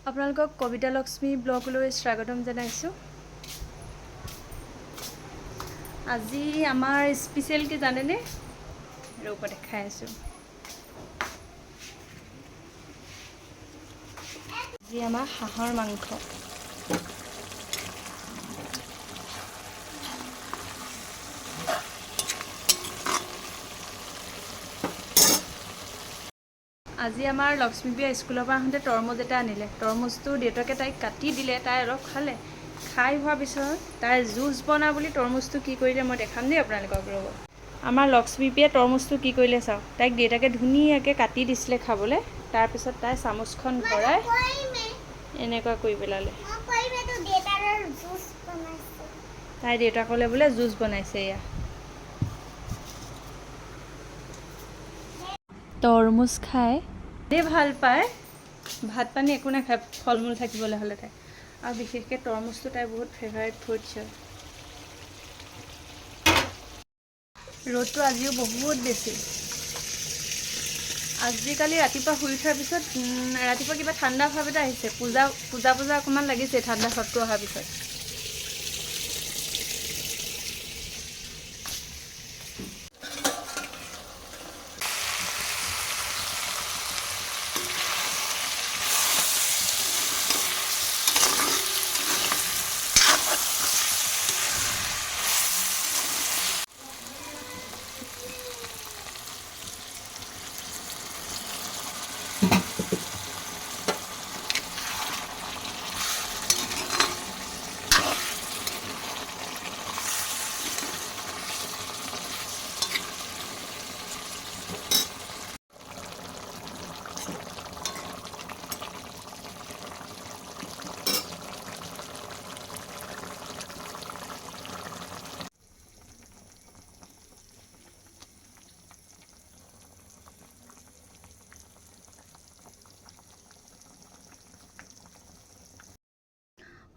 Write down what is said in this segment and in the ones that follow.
আপোনালোকক কবিতা লক্ষ্মী ব্লগলৈ স্বাগতম জনাইছোঁ। আজি আমাৰ স্পেচিয়েল কি জানেনে? ৰূপ দেখাই আছোঁ। আজি আমাৰ হাঁহৰ মাংস। আজি আমাৰ লক্ষ্মীপ্ৰিয়া স্কুলৰ পৰা আহোঁতে তৰমুজ এটা আনিলে। তৰমুজটো দেউতাকে তাইক কাটি দিলে, তাই অলপ খালে। খাই হোৱাৰ পিছত তাই জুচ বনা বুলি তৰমুজটো কি কৰিলে মই দেখাম দেই আপোনালোকক। ৰ'ব, আমাৰ লক্ষ্মীপ্ৰিয়াই তৰমুজটো কি কৰিলে চাওক। তাইক দেউতাকে ধুনীয়াকৈ কাটি দিছিলে খাবলৈ। তাৰপিছত তাই চামুচখন ভৰাই এনেকুৱা কৰি পেলালে। তাই দেউতাকলৈ বোলে জুচ বনাইছে। এয়া তৰমুজ খাই ভাল পায়, ভাত পানী একো নাখায় ফল মূল থাকিবলৈ হ'লে তাই, আৰু বিশেষকৈ তৰমুজটো তাই বহুত ফেভাৰিট ফ্ৰুটছ হয়। ৰ'দটো আজিও বহুত বেছি। আজিকালি ৰাতিপুৱা শুই উঠাৰ পিছত ৰাতিপুৱা কিবা ঠাণ্ডা ভাৱ এটা আহিছে। পূজা অকণমান লাগিছে ঠাণ্ডা ভাৱটো অহাৰ পিছত।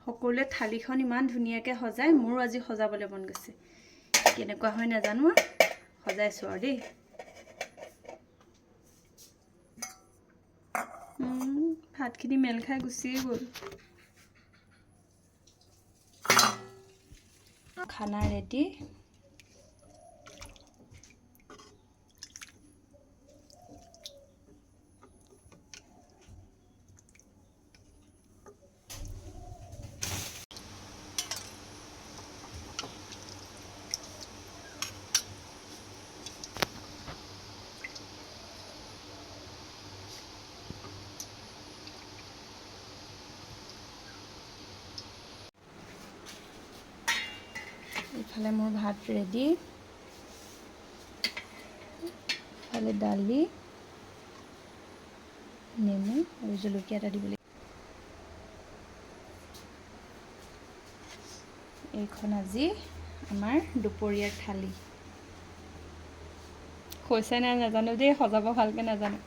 সকলোৱে থালিখন ইমান ধুনীয়াকৈ সজায়, মোৰো আজি সজাবলৈ মন গৈছে। কেনেকুৱা হয় নাজানো, সজাইছোঁ আৰু দেই। ভাতখিনি মেল খাই গুচিয়ে গ'ল। খানা ৰেডি। ইফালে মোৰ ভাত ৰেডি, ইফালে দালি, নেমু আৰু জলকীয়া এটা দিব লাগিব। এইখন আজি আমাৰ দুপৰীয়াৰ থালি। হৈছে নাই নাজানো দেই, সজাব ভালকৈ নাজানো।